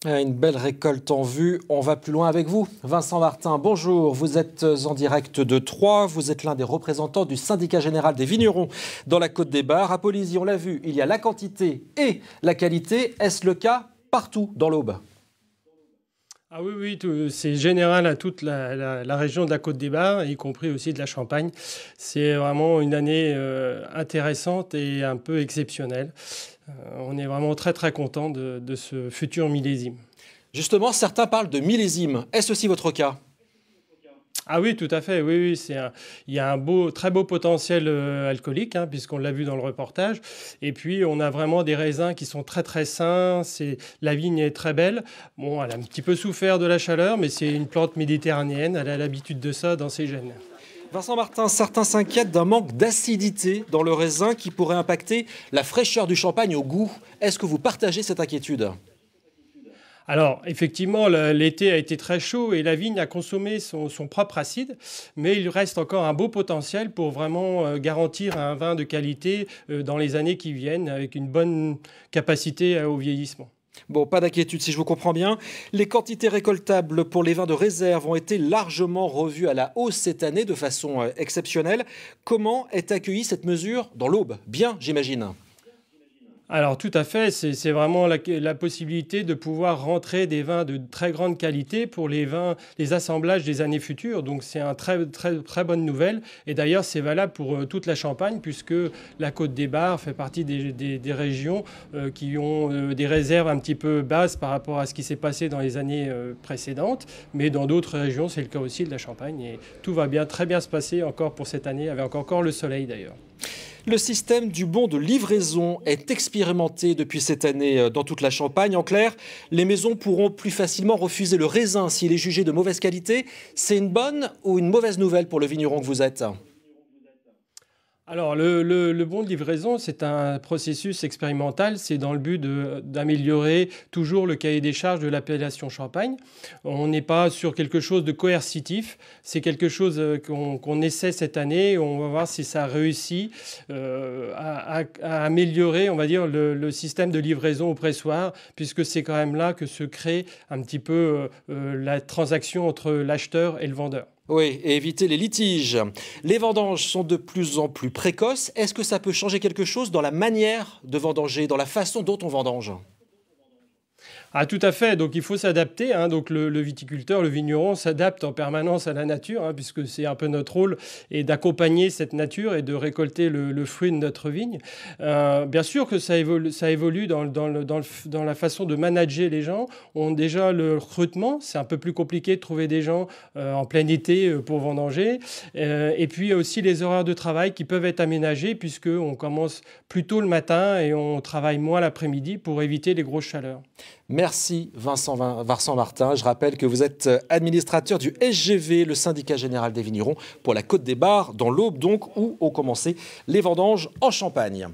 Une belle récolte en vue. On va plus loin avec vous. Vincent Martin, bonjour. Vous êtes en direct de Troyes. Vous êtes l'un des représentants du syndicat général des vignerons dans la Côte des Bars. À Polizy, on l'a vu, il y a la quantité et la qualité. Est-ce le cas partout dans l'Aube ? Ah oui, c'est général à toute la région de la Côte des Bars, y compris aussi de la Champagne. C'est vraiment une année intéressante et un peu exceptionnelle. On est vraiment très très content de ce futur millésime. Justement, certains parlent de millésime. Est-ce aussi votre cas ? Ah oui, tout à fait. Oui, il y a un très beau potentiel alcoolique, hein, puisqu'on l'a vu dans le reportage. Et puis, on a vraiment des raisins qui sont très, très sains. La vigne est très belle. Bon, elle a un petit peu souffert de la chaleur, mais c'est une plante méditerranéenne. Elle a l'habitude de ça dans ses gènes. Vincent Martin, certains s'inquiètent d'un manque d'acidité dans le raisin qui pourrait impacter la fraîcheur du champagne au goût. Est-ce que vous partagez cette inquiétude ? Alors, effectivement, l'été a été très chaud et la vigne a consommé son propre acide, mais il reste encore un beau potentiel pour vraiment garantir un vin de qualité dans les années qui viennent, avec une bonne capacité au vieillissement. Bon, pas d'inquiétude si je vous comprends bien. Les quantités récoltables pour les vins de réserve ont été largement revues à la hausse cette année de façon exceptionnelle. Comment est accueillie cette mesure dans l'Aube ? Bien, j'imagine. Alors tout à fait, c'est vraiment la possibilité de pouvoir rentrer des vins de très grande qualité pour les assemblages des années futures. Donc c'est une très bonne nouvelle. Et d'ailleurs c'est valable pour toute la Champagne puisque la Côte des Bars fait partie des régions qui ont des réserves un petit peu basses par rapport à ce qui s'est passé dans les années précédentes. Mais dans d'autres régions c'est le cas aussi de la Champagne. Et tout va très bien se passer encore pour cette année avec encore le soleil d'ailleurs. Le système du bon de livraison est expérimenté depuis cette année dans toute la Champagne. En clair, les maisons pourront plus facilement refuser le raisin s'il est jugé de mauvaise qualité. C'est une bonne ou une mauvaise nouvelle pour le vigneron que vous êtes ? Alors, le bon de livraison, c'est un processus expérimental. C'est dans le but d'améliorer toujours le cahier des charges de l'appellation Champagne. On n'est pas sur quelque chose de coercitif. C'est quelque chose qu'on essaie cette année. On va voir si ça réussit à améliorer, on va dire, le système de livraison au pressoir, puisque c'est quand même là que se crée un petit peu la transaction entre l'acheteur et le vendeur. Oui, et éviter les litiges. Les vendanges sont de plus en plus précoces. Est-ce que ça peut changer quelque chose dans la manière de vendanger, dans la façon dont on vendange ? Ah, tout à fait. Donc, il faut s'adapter. Hein. Donc, le viticulteur, le vigneron s'adapte en permanence à la nature, hein, puisque c'est un peu notre rôle et d'accompagner cette nature et de récolter le fruit de notre vigne. Bien sûr que ça évolue dans la façon de manager les gens. Déjà, le recrutement, c'est un peu plus compliqué de trouver des gens en plein été pour vendanger. Et puis, aussi les horaires de travail qui peuvent être aménagés, puisqu'on commence plus tôt le matin et on travaille moins l'après-midi pour éviter les grosses chaleurs. Merci Vincent Martin. Je rappelle que vous êtes administrateur du SGV, le syndicat général des vignerons, pour la Côte des Bars, dans l'Aube donc, où ont commencé les vendanges en Champagne.